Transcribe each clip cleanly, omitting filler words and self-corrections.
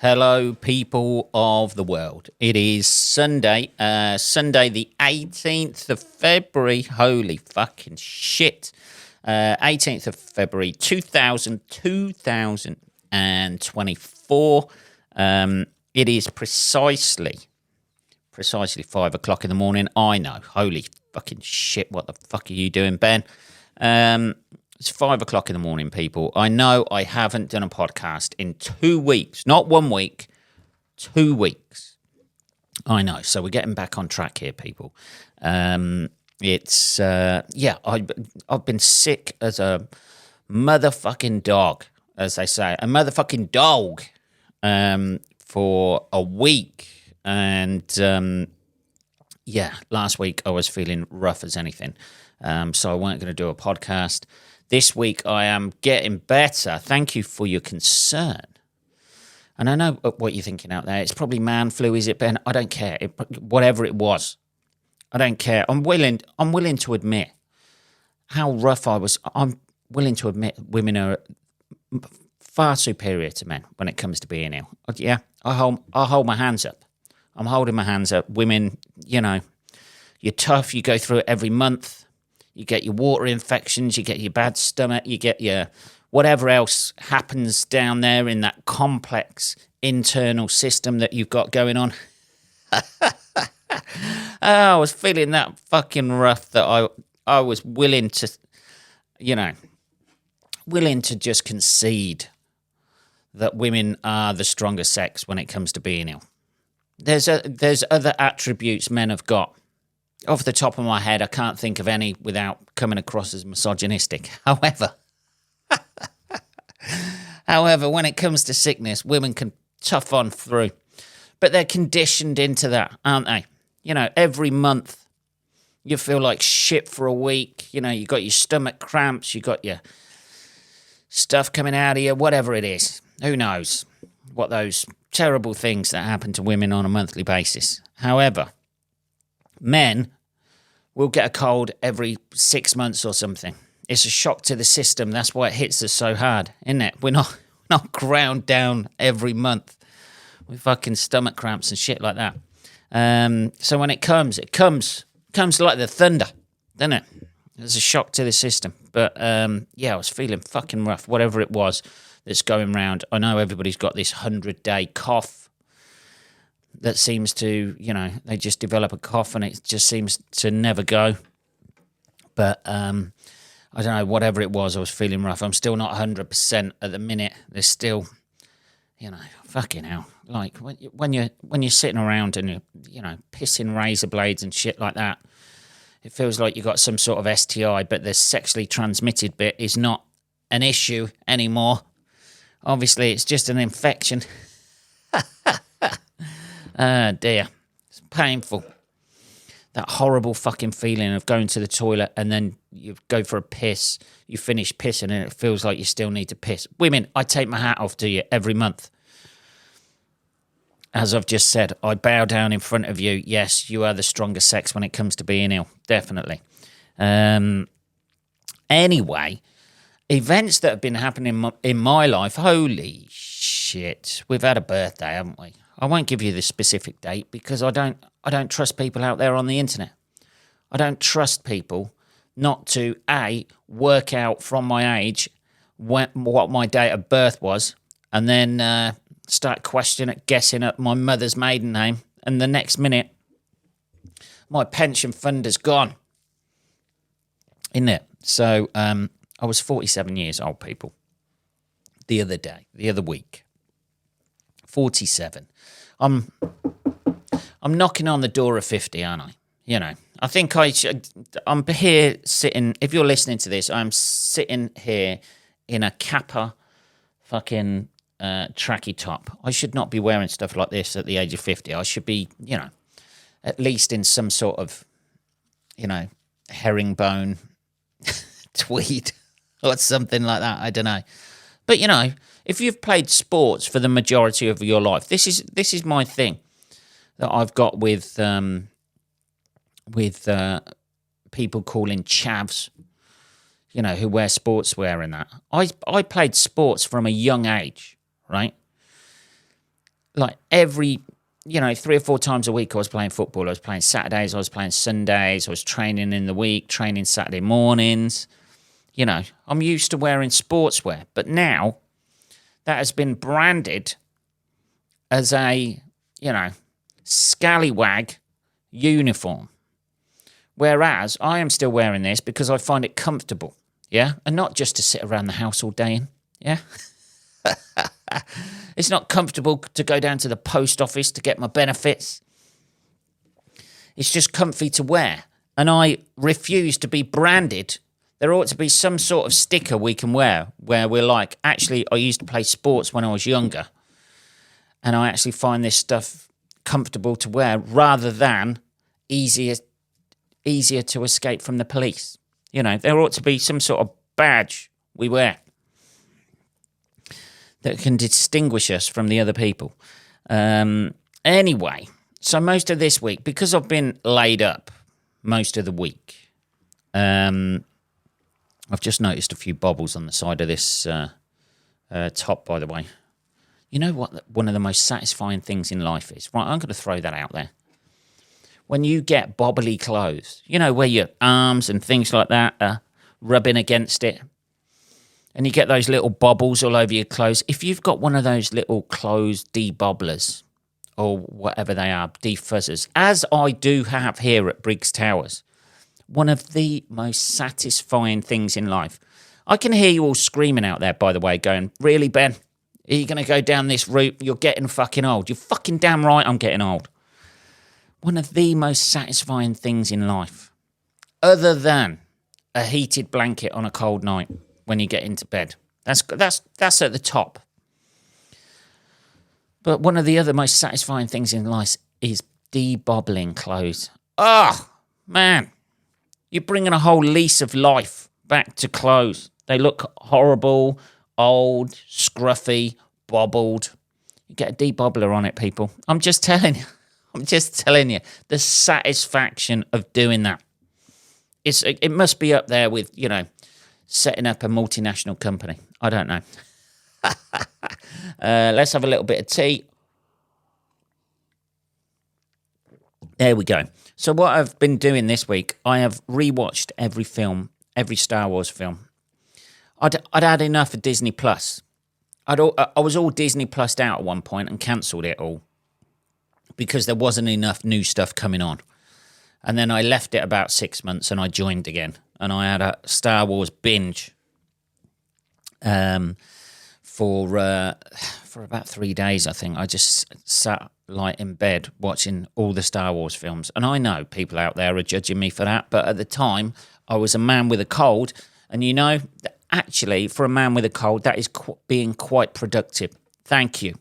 Hello, people of the world. It is Sunday, Sunday the 18th of February. Holy fucking shit. 18th of February, 2024. It is precisely 5 o'clock in the morning. I know. Holy fucking shit. What the fuck are you doing, Ben? It's 5 o'clock in the morning, people. I know I haven't done a podcast in 2 weeks. Not 1 week, 2 weeks. I know. So we're getting back on track here, people. I've been sick as a motherfucking dog, as they say. A motherfucking dog for a week. And, last week I was feeling rough as anything. So I weren't going to do a podcast. This week I am getting better. Thank you for your concern. And I know what you're thinking out there. It's probably man flu, is it, Ben? I don't care. Whatever it was, I don't care. I'm willing to admit how rough I was. I'm willing to admit women are far superior to men when it comes to being ill. Yeah, I hold my hands up. I'm holding my hands up. Women, you're tough. You go through it every month. You get your water infections, you get your bad stomach, you get your whatever else happens down there in that complex internal system that you've got going on. I was feeling that fucking rough that I was willing to just concede that women are the stronger sex when it comes to being ill. There's other attributes men have got. Off the top of my head, I can't think of any without coming across as misogynistic. However, when it comes to sickness, women can tough on through. But they're conditioned into that, aren't they? Every month you feel like shit for a week. You got your stomach cramps, you got your stuff coming out of you, whatever it is. Who knows what those terrible things that happen to women on a monthly basis. However, men will get a cold every 6 months or something. It's a shock to the system. That's why it hits us so hard, isn't it? We're not ground down every month with fucking stomach cramps and shit like that. So when it comes like the thunder, doesn't it? It's a shock to the system. But I was feeling fucking rough, whatever it was that's going round. I know everybody's got this 100-day cough that seems to, they just develop a cough and it just seems to never go. But I don't know, whatever it was, I was feeling rough. I'm still not 100% at the minute. There's still, fucking hell. Like when you're sitting around and you're, pissing razor blades and shit like that, it feels like you got some sort of STI, but the sexually transmitted bit is not an issue anymore. Obviously, it's just an infection. Dear. It's painful. That horrible fucking feeling of going to the toilet and then you go for a piss, you finish pissing and it feels like you still need to piss. Women, I take my hat off to you every month. As I've just said, I bow down in front of you. Yes, you are the stronger sex when it comes to being ill. Definitely. Anyway, events that have been happening in my life, holy shit. We've had a birthday, haven't we? I won't give you the specific date because I don't trust people out there on the internet. I don't trust people not to, work out from my age what my date of birth was and then start guessing at my mother's maiden name, and the next minute my pension fund is gone. Isn't it? So I was 47 years old, people, the other week. 47. I'm knocking on the door of 50, aren't I? I think I'm here sitting, if you're listening to this, I'm sitting here in a Kappa fucking tracky top. I should not be wearing stuff like this at the age of 50. I should be, at least in some sort of, herringbone tweed or something like that. I don't know. But, if you've played sports for the majority of your life, this is my thing that I've got with people calling chavs, who wear sportswear and that. I played sports from a young age, right? like every, 3 or 4 times a week I was playing football. I was playing Saturdays, I was playing Sundays, I was training in the week, training Saturday mornings. I'm used to wearing sportswear. But now that has been branded as a, scallywag uniform. Whereas I am still wearing this because I find it comfortable, yeah? And not just to sit around the house all day in, yeah? It's not comfortable to go down to the post office to get my benefits. It's just comfy to wear. And I refuse to be branded. There ought to be some sort of sticker we can wear where we're like, actually, I used to play sports when I was younger. And I actually find this stuff comfortable to wear rather than easier to escape from the police. There ought to be some sort of badge we wear that can distinguish us from the other people. Anyway, so most of this week, because I've been laid up most of the week, I've just noticed a few bobbles on the side of this top, by the way. You know what one of the most satisfying things in life is? Right, I'm going to throw that out there. When you get bobbly clothes, where your arms and things like that are rubbing against it, and you get those little bobbles all over your clothes. If you've got one of those little clothes debobblers, or whatever they are, defuzzers, as I do have here at Briggs Towers, one of the most satisfying things in life. I can hear you all screaming out there, by the way, going, really, Ben? Are you going to go down this route? You're getting fucking old. You're fucking damn right I'm getting old. One of the most satisfying things in life, other than a heated blanket on a cold night when you get into bed. That's at the top. But one of the other most satisfying things in life is debobbling clothes. Oh, man. You're bringing a whole lease of life back to clothes. They look horrible, old, scruffy, bobbled. You get a debobbler on it, people. I'm just telling you. The satisfaction of doing that. It must be up there with, setting up a multinational company. I don't know. Let's have a little bit of tea. There we go. So what I've been doing this week, I have rewatched every Star Wars film. I'd had enough of Disney Plus. I was all Disney Plussed out at one point and cancelled it all because there wasn't enough new stuff coming on. And then I left it about 6 months and I joined again. And I had a Star Wars binge for about 3 days, I think. I just sat in bed watching all the Star Wars films. And I know people out there are judging me for that, but at the time, I was a man with a cold. And actually, for a man with a cold, that is being quite productive. Thank you.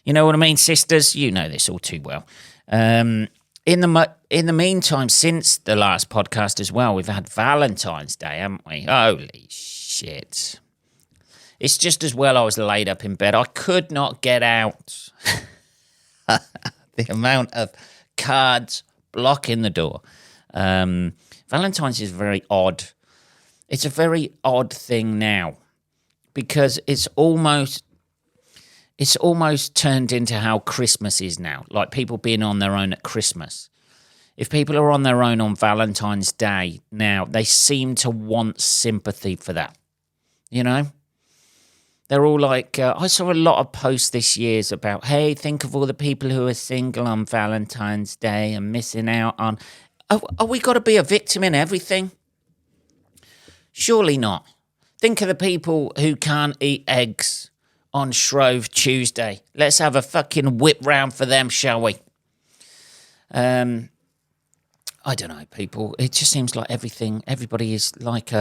You know what I mean, sisters? You know this all too well. In the meantime, since the last podcast as well, we've had Valentine's Day, haven't we? Holy shit. It's just as well I was laid up in bed. I could not get out. The amount of cards blocking the door. Valentine's is very odd. It's a very odd thing now because it's almost turned into how Christmas is now, like people being on their own at Christmas. If people are on their own on Valentine's Day now, they seem to want sympathy for that, They're all like, I saw a lot of posts this year about, hey, think of all the people who are single on Valentine's Day and missing out on... Are we got to be a victim in everything? Surely not. Think of the people who can't eat eggs on Shrove Tuesday. Let's have a fucking whip round for them, shall we? I don't know, people. It just seems like everybody is like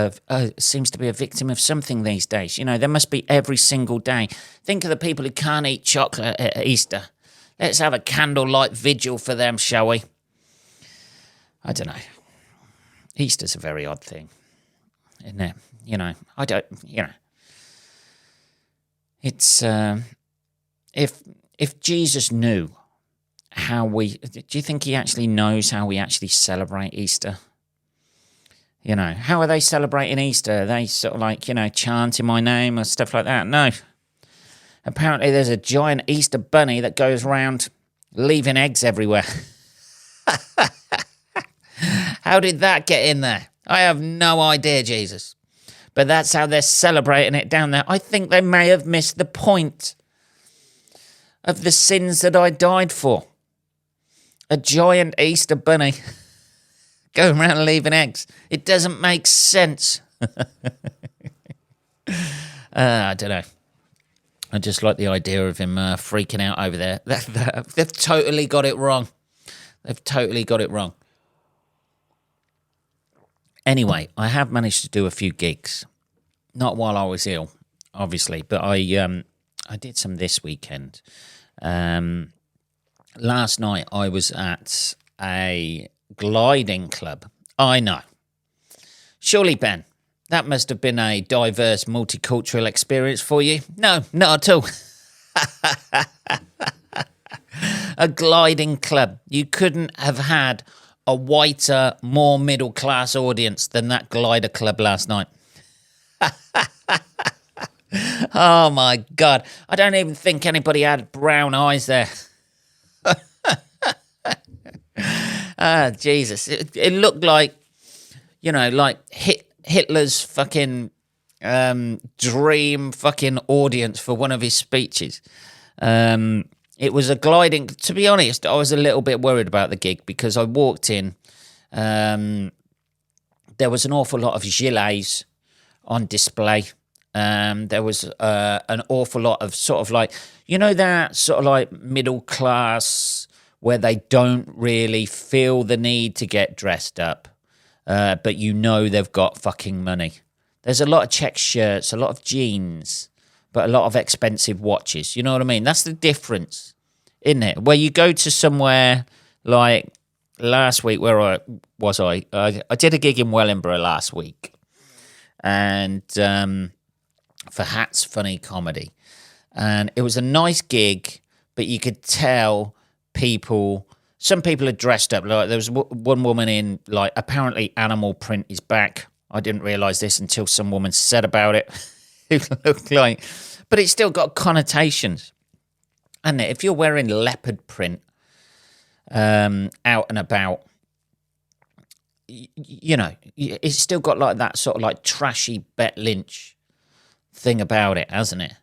seems to be a victim of something these days. There must be every single day. Think of the people who can't eat chocolate at Easter. Let's have a candlelight vigil for them, shall we? I don't know. Easter's a very odd thing, isn't it? I don't, It's, if Jesus knew do you think he actually knows how we actually celebrate Easter? How are they celebrating Easter? Are they sort of chanting my name or stuff like that? No. Apparently there's a giant Easter bunny that goes around leaving eggs everywhere. How did that get in there? I have no idea, Jesus. But that's how they're celebrating it down there. I think they may have missed the point of the sins that I died for. A giant Easter bunny going around leaving eggs. It doesn't make sense. I don't know. I just like the idea of him freaking out over there. They've totally got it wrong. They've totally got it wrong. Anyway, I have managed to do a few gigs. Not while I was ill, obviously, but I did some this weekend. Last night I was at a gliding club. I know. Surely, Ben, that must have been a diverse, multicultural experience for you. No, not at all. A gliding club. You couldn't have had a whiter, more middle-class audience than that glider club last night. Oh, my God. I don't even think anybody had brown eyes there. Jesus. It looked like, like Hitler's fucking dream fucking audience for one of his speeches. It was a gliding. To be honest, I was a little bit worried about the gig because I walked in. There was an awful lot of gilets on display. There was an awful lot of sort of like, that sort of like middle class where they don't really feel the need to get dressed up, but they've got fucking money. There's a lot of check shirts, a lot of jeans, but a lot of expensive watches. You know what I mean? That's the difference, isn't it? Where you go to somewhere like last week, where I did a gig in Wellingborough last week, and for Hats Funny Comedy, and it was a nice gig, but you could tell some people are dressed up. Like there was one woman in like apparently animal print is back. I didn't realise this until some woman said about it. Who looked like, but it's still got connotations. And if you're wearing leopard print out and about, it's still got like that sort of like trashy Bet Lynch thing about it, hasn't it?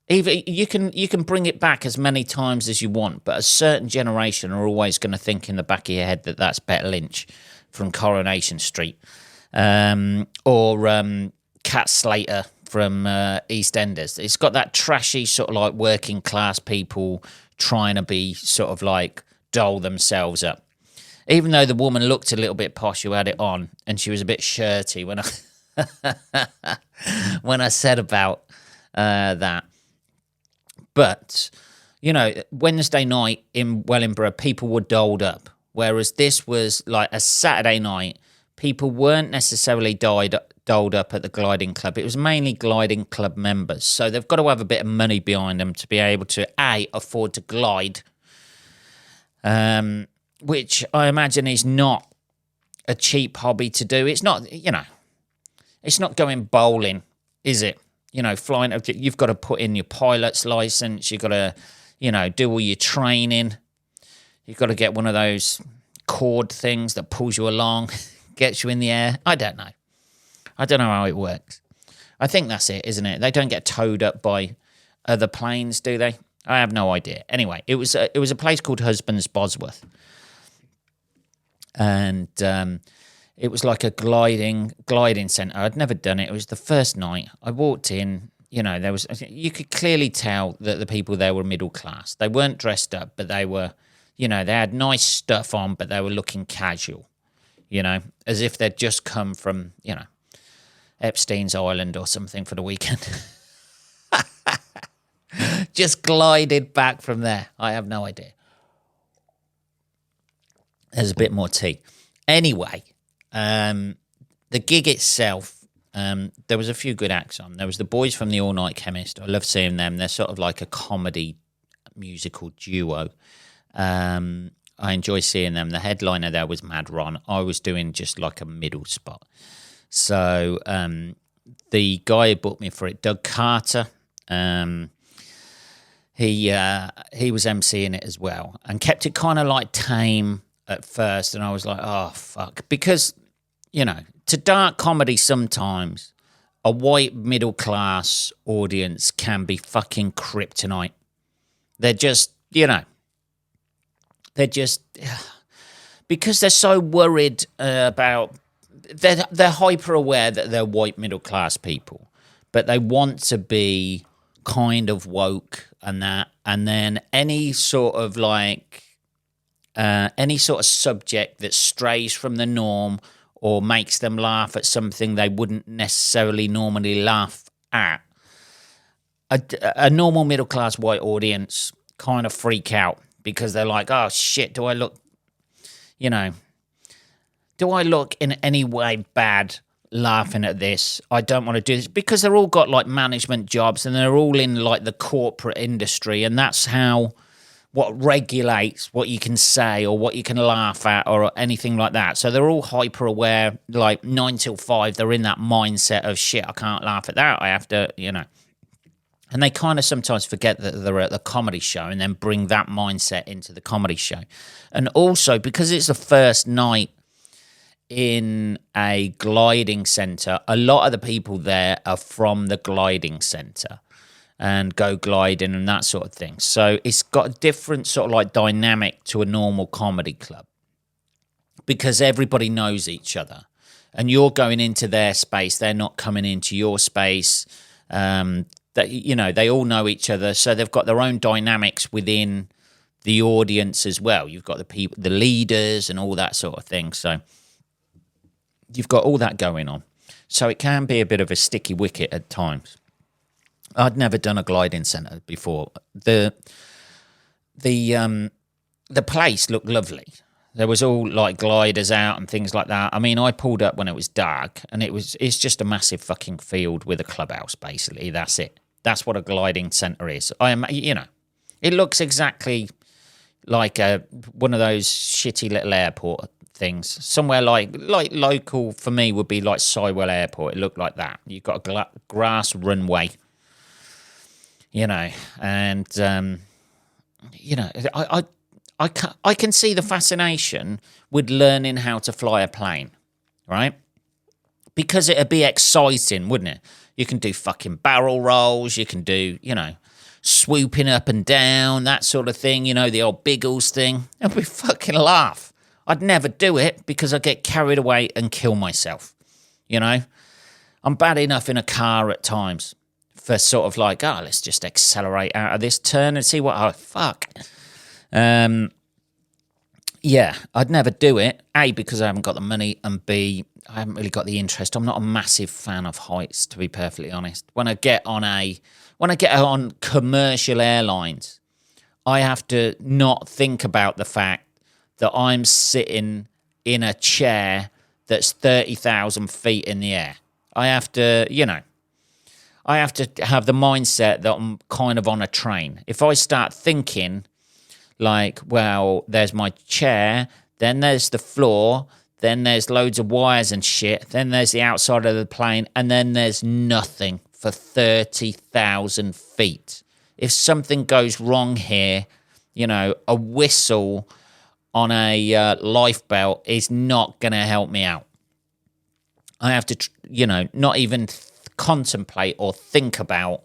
Even you can bring it back as many times as you want, but a certain generation are always going to think in the back of your head that that's Bet Lynch from Coronation Street, or Cat Slater from EastEnders. It's got that trashy sort of like working class people trying to be sort of like doll themselves up. Even though the woman looked a little bit posh who had it on, and she was a bit shirty when I said about that. But, Wednesday night in Wellingborough, people were dolled up. Whereas this was like a Saturday night, people weren't necessarily dolled up at the gliding club. It was mainly gliding club members. So they've got to have a bit of money behind them to be able to, A, afford to glide, which I imagine is not a cheap hobby to do. It's not, it's not going bowling, is it? Flying, you've got to put in your pilot's license. You've got to, do all your training. You've got to get one of those cord things that pulls you along, gets you in the air. I don't know how it works. I think that's it, isn't it? They don't get towed up by other planes, do they? I have no idea. Anyway, it was a place called Husbands Bosworth. And it was like a gliding centre. I'd never done it. It was the first night. I walked in, you could clearly tell that the people there were middle class. They weren't dressed up, but they were, they had nice stuff on, but they were looking casual, as if they'd just come from, Epstein's Island or something for the weekend. Just glided back from there. I have no idea. There's a bit more tea. Anyway, the gig itself, there was a few good acts on. There was the boys from the All Night Chemist. I love seeing them. They're sort of like a comedy musical duo. I enjoy seeing them. The headliner there was Mad Ron. I was doing just like a middle spot. So the guy who booked me for it, Doug Carter, he was emceeing it as well and kept it kind of like tame at first. And I was like, oh, fuck. Because, to dark comedy sometimes, a white middle class audience can be fucking kryptonite. They're just, they're just, because they're so worried about, they're hyper aware that they're white middle class people, but they want to be kind of woke and that, and then any sort of subject that strays from the norm or makes them laugh at something they wouldn't necessarily normally laugh at, a normal middle class white audience kind of freak out because they're like, oh shit, do I look in any way bad laughing at this? I don't want to do this, because they're all got like management jobs and they're all in like the corporate industry, and that's what regulates what you can say or what you can laugh at or anything like that. So they're all hyper aware, like 9 till 5, they're in that mindset of shit, I can't laugh at that, I have to, and they kind of sometimes forget that they're at the comedy show and then bring that mindset into the comedy show. And also because it's the first night in a gliding center, a lot of the people there are from the gliding center and go gliding and that sort of thing. So it's got a different sort of like dynamic to a normal comedy club because everybody knows each other and you're going into their space. They're not coming into your space. They all know each other. So they've got their own dynamics within the audience as well. You've got the people, the leaders and all that sort of thing. So you've got all that going on. So it can be a bit of a sticky wicket at times. I'd never done a gliding centre before. The place looked lovely. There was all like gliders out and things like that. I mean, I pulled up when it was dark, and it's just a massive fucking field with a clubhouse, basically. That's it. That's what a gliding centre is. It looks exactly like one of those shitty little airport things. Somewhere like local for me would be like Sywell Airport. It looked like that. You've got a grass runway. I can see the fascination with learning how to fly a plane, right? Because it'd be exciting, wouldn't it? You can do fucking barrel rolls, you can do, swooping up and down, that sort of thing, the old Biggles thing. It'd be fucking laugh. I'd never do it because I get carried away and kill myself, I'm bad enough in a car at times for sort of like, let's just accelerate out of this turn and see what, fuck. I'd never do it. A, because I haven't got the money, and B, I haven't really got the interest. I'm not a massive fan of heights, to be perfectly honest. When I get on commercial airlines, I have to not think about the fact that I'm sitting in a chair that's 30,000 feet in the air. I have to have the mindset that I'm kind of on a train. If I start thinking like, well, there's my chair, then there's the floor, then there's loads of wires and shit, then there's the outside of the plane, and then there's nothing for 30,000 feet. If something goes wrong here, a whistle on a life belt is not going to help me out. I have to, not even contemplate or think about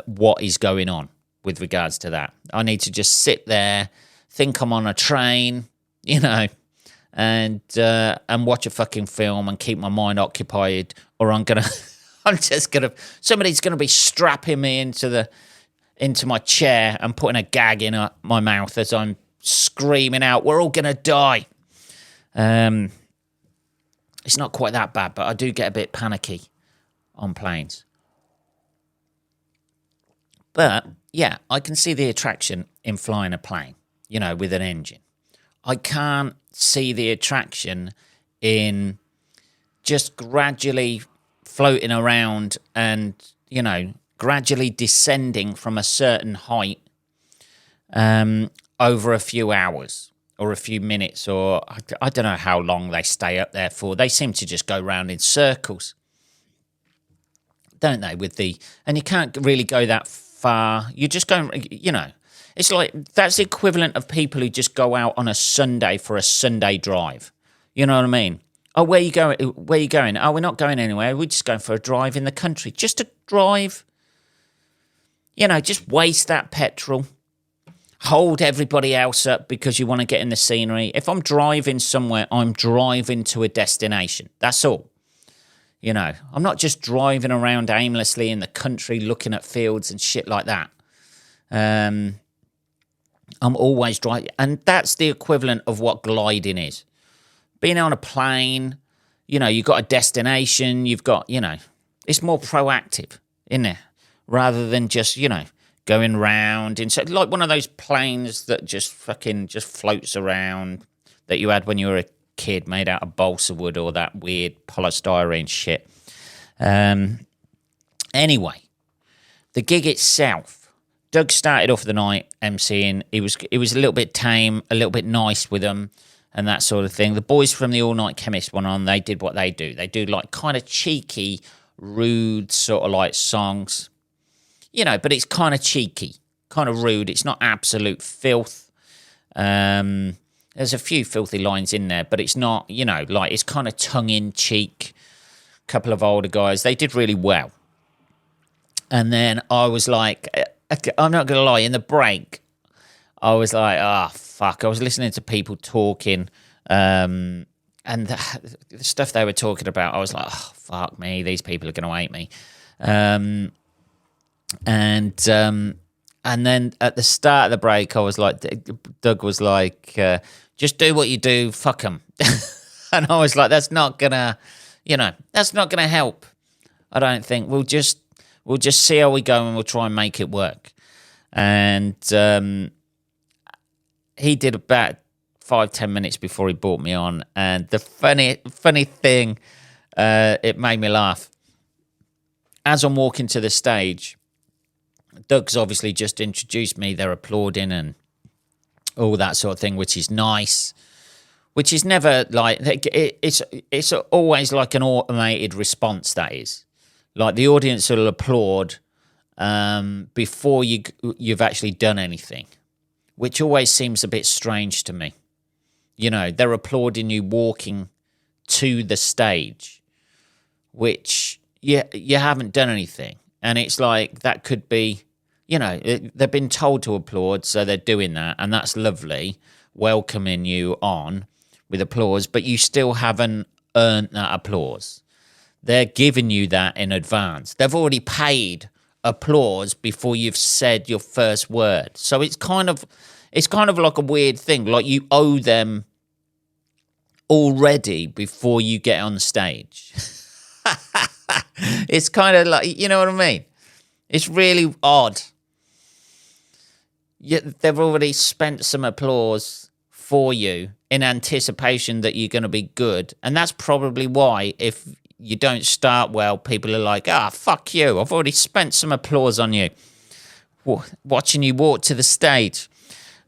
what is going on with regards to that. I need to just sit there, think I'm on a train, and watch a fucking film and keep my mind occupied, or somebody's gonna be strapping me into my chair and putting a gag in my mouth as I'm screaming out, "We're all gonna die." It's not quite that bad, but I do get a bit panicky on planes. But yeah, I can see the attraction in flying a plane, with an engine. I can't see the attraction in just gradually floating around and, gradually descending from a certain height over a few hours or a few minutes, or I don't know how long they stay up there for. They seem to just go round in circles, don't they? And you can't really go that far. You're just going, it's like that's the equivalent of people who just go out on a Sunday for a Sunday drive. You know what I mean? Oh, where you going? Where you going? Oh, we're not going anywhere. We're just going for a drive in the country. Just a drive. Just waste that petrol. Hold everybody else up because you want to get in the scenery. If I'm driving somewhere, I'm driving to a destination. That's all. I'm not just driving around aimlessly in the country looking at fields and shit like that. I'm always driving. And that's the equivalent of what gliding is. Being on a plane, you've got a destination, you've got, it's more proactive, isn't it? Rather than just, going round like one of those planes that just floats around that you had when you were a kid, made out of balsa wood or that weird polystyrene shit. Anyway, the gig itself, Doug started off the night emceeing. It was a little bit tame, a little bit nice with them and that sort of thing. The boys from the All Night Chemist went on. They did what they do. They do like kind of cheeky, rude sort of like songs. But it's kind of cheeky, kind of rude. It's not absolute filth. There's a few filthy lines in there, but it's not, it's kind of tongue-in-cheek. A couple of older guys. They did really well. And then I was like, I'm not going to lie, in the break, I was like, fuck. I was listening to people talking, and the stuff they were talking about, I was like, oh, fuck me, these people are going to hate me. And then at the start of the break, I was like, Doug was like, just do what you do, fuck them. And I was like, that's not gonna help. I don't think. We'll just see how we go and we'll try and make it work. And he did about 5-10 minutes before he brought me on. And the funny thing, it made me laugh. As I'm walking to the stage, Doug's obviously just introduced me. They're applauding and all that sort of thing, which is nice. Which is never like it's always like an automated response. That is like the audience will applaud before you've actually done anything, which always seems a bit strange to me. They're applauding you walking to the stage, which you haven't done anything. And it's like that could be, they've been told to applaud, so they're doing that. And that's lovely, welcoming you on with applause, but you still haven't earned that applause. They're giving you that in advance. They've already paid applause before you've said your first word. So it's kind of like a weird thing. Like you owe them already before you get on stage. It's kind of like, you know what I mean? It's really odd. They've already spent some applause for you in anticipation that you're going to be good. And that's probably why if you don't start well, people are like, fuck you. I've already spent some applause on you. Watching you walk to the stage.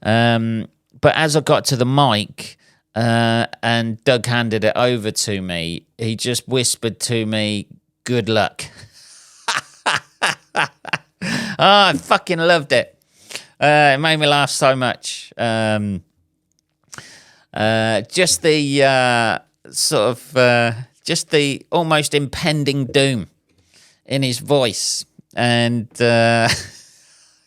But as I got to the mic and Doug handed it over to me, he just whispered to me, good luck. I fucking loved it. It made me laugh so much. Just the just the almost impending doom in his voice, and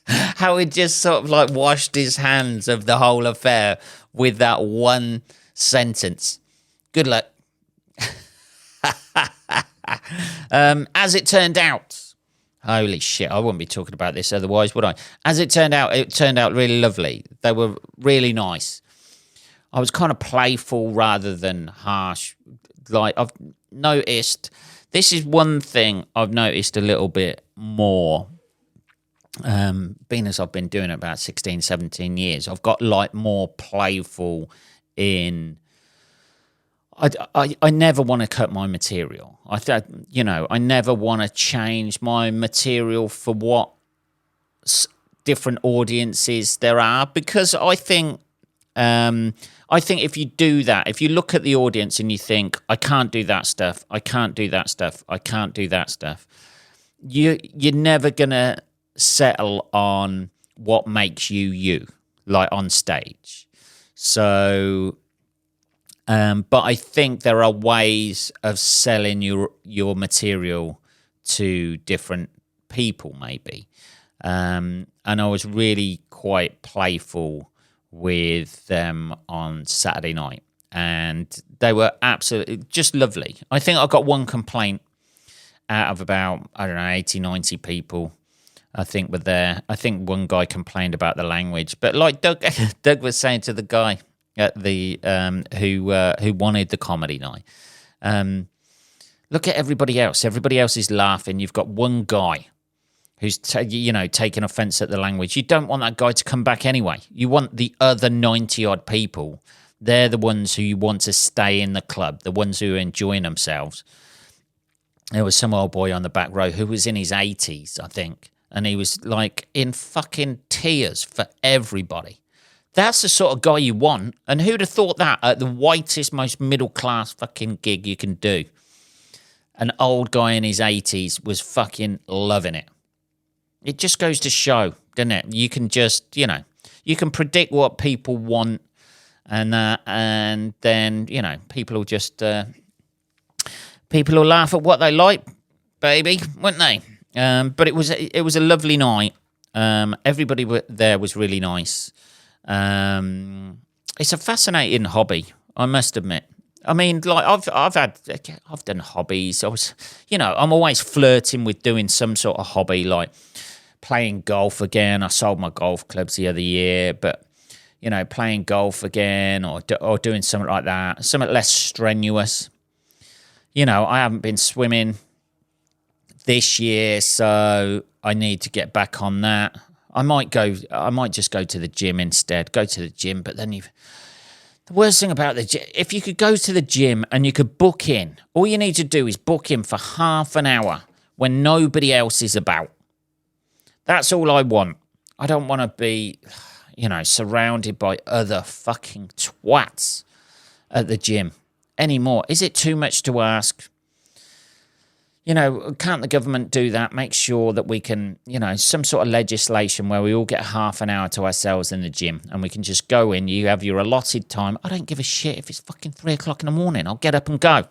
how he just sort of like washed his hands of the whole affair with that one sentence. Good luck. As it turned out, holy shit, I wouldn't be talking about this otherwise, would I? As it turned out really lovely. They were really nice. I was kind of playful rather than harsh. Like I've noticed, this is one thing I've noticed a little bit more, being as I've been doing it about 16, 17 years. I've got like more playful in... I never want to cut my material. I never want to change my material for what different audiences there are, because I think if you do that, if you look at the audience and you think, I can't do that stuff, I can't do that stuff, I can't do that stuff, you're never gonna settle on what makes you you, like on stage. So, but I think there are ways of selling your material to different people, maybe. And I was really quite playful with them on Saturday night, and they were absolutely just lovely. I think I got one complaint out of about, I don't know, 80, 90 people, I think, were there. I think one guy complained about the language, but like Doug was saying to the guy at the who wanted the comedy night, look at everybody else. Everybody else is laughing. You've got one guy who's taking offence at the language. You don't want that guy to come back anyway. You want the other 90-odd people. They're the ones who you want to stay in the club, the ones who are enjoying themselves. There was some old boy on the back row who was in his 80s, I think, and he was like in fucking tears for everybody. That's the sort of guy you want, and who'd have thought that at the whitest, most middle-class fucking gig you can do? An old guy in his 80s was fucking loving it. It just goes to show, doesn't it? You can just, you can predict what people want, and then, people will just, people will laugh at what they like, baby, won't they? But it was a lovely night. Everybody there was really nice. It's a fascinating hobby, I must admit. I mean, like I've done hobbies. I'm always flirting with doing some sort of hobby, like playing golf again. I sold my golf clubs the other year, but playing golf again or doing something like that, something less strenuous. I haven't been swimming this year, so I need to get back on that. I might just go to the gym instead. Go to the gym, but then the worst thing about the gym, if you could go to the gym and you could book in, all you need to do is book in for half an hour when nobody else is about. That's all I want. I don't want to be, surrounded by other fucking twats at the gym anymore. Is it too much to ask? Can't the government do that? Make sure that we can, some sort of legislation where we all get half an hour to ourselves in the gym and we can just go in. You have your allotted time. I don't give a shit if it's fucking 3 o'clock in the morning. I'll get up and go.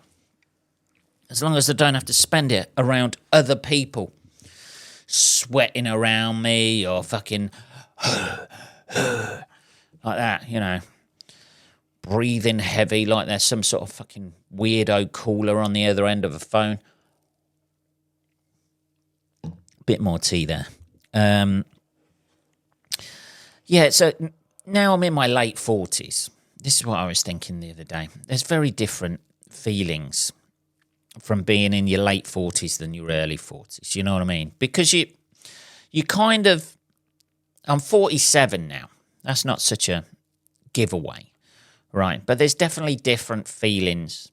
As long as I don't have to spend it around other people sweating around me or fucking like that, breathing heavy like there's some sort of fucking weirdo caller on the other end of a phone. Bit more tea there. So now I'm in my late 40s. This is what I was thinking the other day. There's very different feelings from being in your late 40s than your early 40s. You know what I mean? Because you kind of... I'm 47 now. That's not such a giveaway, right? But there's definitely different feelings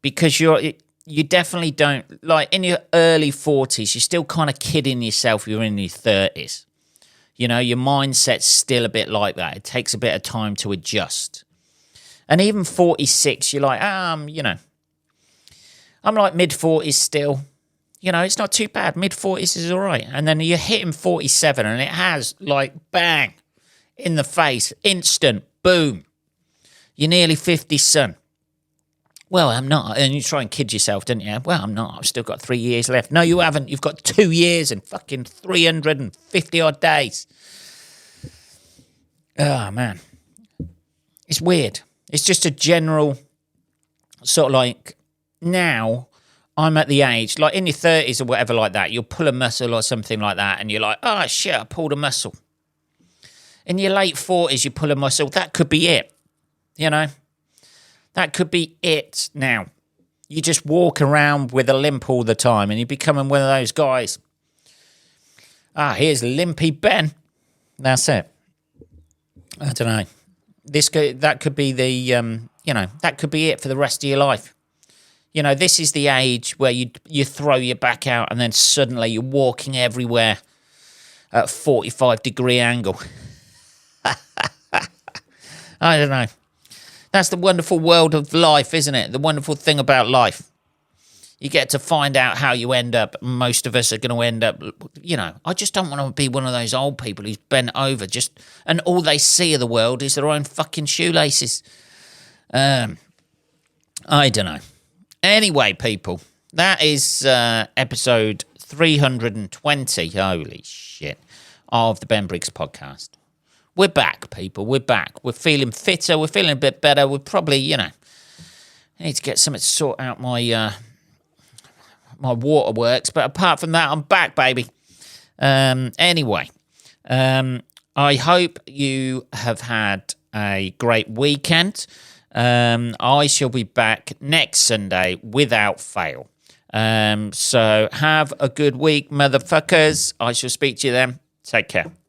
because you definitely don't, like in your early 40s, you're still kind of kidding yourself you're in your 30s. Your mindset's still a bit like that. It takes a bit of time to adjust. And even 46, you're like, I'm like mid-40s still. It's not too bad. Mid-40s is all right. And then you're hitting 47 and it has like bang in the face, instant, boom. You're nearly 50, son. Well, I'm not. And you try and kid yourself, don't you? Well, I'm not. I've still got 3 years left. No, you haven't. You've got 2 years and fucking 350 odd days. Oh, man. It's weird. It's just a general sort of like now I'm at the age, like in your 30s or whatever like that, you'll pull a muscle or something like that and you're like, oh, shit, I pulled a muscle. In your late 40s, you pull a muscle. That could be it, That could be it now. You just walk around with a limp all the time and you're becoming one of those guys. Here's Limpy Ben. That's it. I don't know. That could be that could be it for the rest of your life. This is the age where you throw your back out and then suddenly you're walking everywhere at a 45-degree angle. I don't know. That's the wonderful world of life, isn't it? The wonderful thing about life. You get to find out how you end up. Most of us are going to end up, I just don't want to be one of those old people who's bent over and all they see of the world is their own fucking shoelaces. I don't know. Anyway, people, that is episode 320. Holy shit. Of the Ben Briggs podcast. We're back, people. We're back. We're feeling fitter. We're feeling a bit better. We're probably, I need to get something to sort out my waterworks. But apart from that, I'm back, baby. Anyway, I hope you have had a great weekend. I shall be back next Sunday without fail. So have a good week, motherfuckers. I shall speak to you then. Take care.